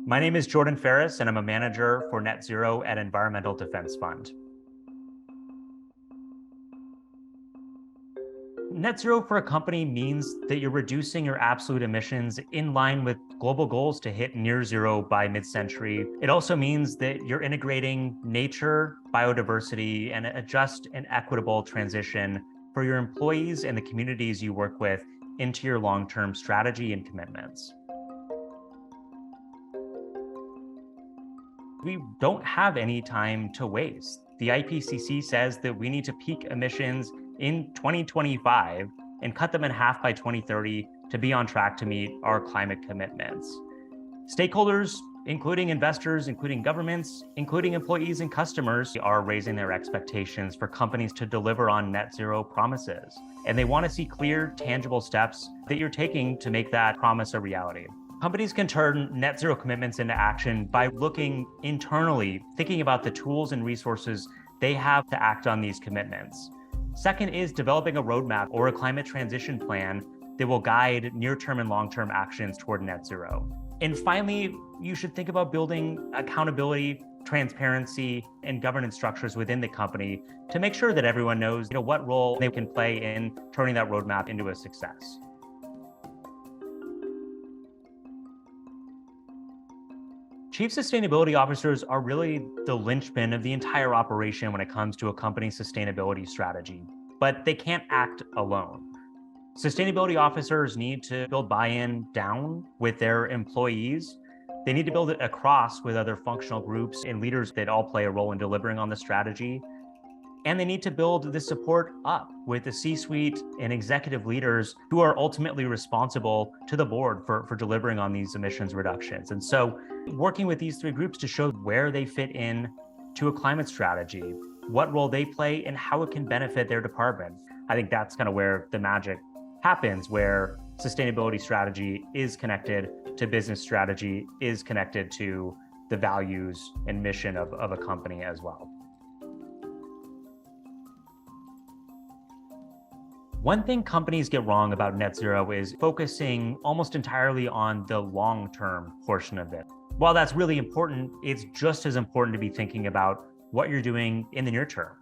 My name is Jordan Ferris, and I'm a manager for Net Zero at Environmental Defense Fund. Net zero for a company means that you're reducing your absolute emissions in line with global goals to hit near zero by mid-century. It also means that you're integrating nature, biodiversity, and a just and equitable transition for your employees and the communities you work with into your long-term strategy and commitments. We don't have any time to waste. The IPCC says that we need to peak emissions in 2025 and cut them in half by 2030 to be on track to meet our climate commitments. Stakeholders, including investors, including governments, including employees and customers, are raising their expectations for companies to deliver on net zero promises. And they want to see clear, tangible steps that you're taking to make that promise a reality. Companies can turn net zero commitments into action by looking internally, thinking about the tools and resources they have to act on these commitments. Second is developing a roadmap or a climate transition plan that will guide near-term and long-term actions toward net zero. And finally, you should think about building accountability, transparency, and governance structures within the company to make sure that everyone knows, what role they can play in turning that roadmap into a success. Chief sustainability officers are really the linchpin of the entire operation when it comes to a company's sustainability strategy, but they can't act alone. Sustainability officers need to build buy-in down with their employees. They need to build it across with other functional groups and leaders that all play a role in delivering on the strategy. And they need to build the support up with the C-suite and executive leaders who are ultimately responsible to the board for delivering on these emissions reductions. And so working with these three groups to show where they fit in to a climate strategy, what role they play, and how it can benefit their department. I think that's kind of where the magic happens, where sustainability strategy is connected to business strategy, is connected to the values and mission of a company as well. One thing companies get wrong about net zero is focusing almost entirely on the long-term portion of it. While that's really important, it's just as important to be thinking about what you're doing in the near term.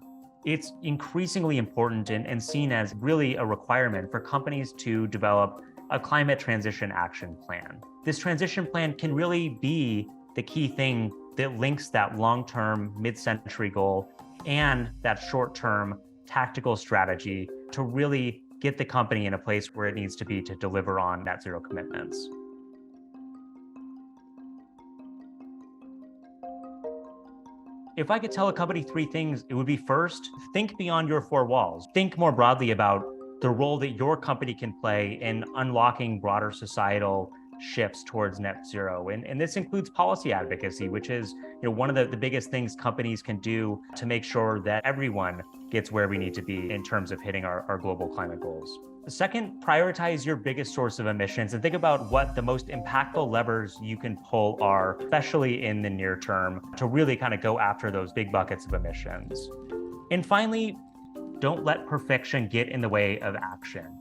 It's increasingly important and seen as really a requirement for companies to develop a climate transition action plan. This transition plan can really be the key thing that links that long-term mid-century goal and that short-term tactical strategy to really get the company in a place where it needs to be to deliver on net zero commitments. If I could tell a company three things, it would be first, think beyond your four walls. Think more broadly about the role that your company can play in unlocking broader societal shifts towards net zero. And this includes policy advocacy, which is one of the biggest things companies can do to make sure that everyone gets where we need to be in terms of hitting our global climate goals. Second, prioritize your biggest source of emissions and think about what the most impactful levers you can pull are, especially in the near term, to really kind of go after those big buckets of emissions. And finally, don't let perfection get in the way of action.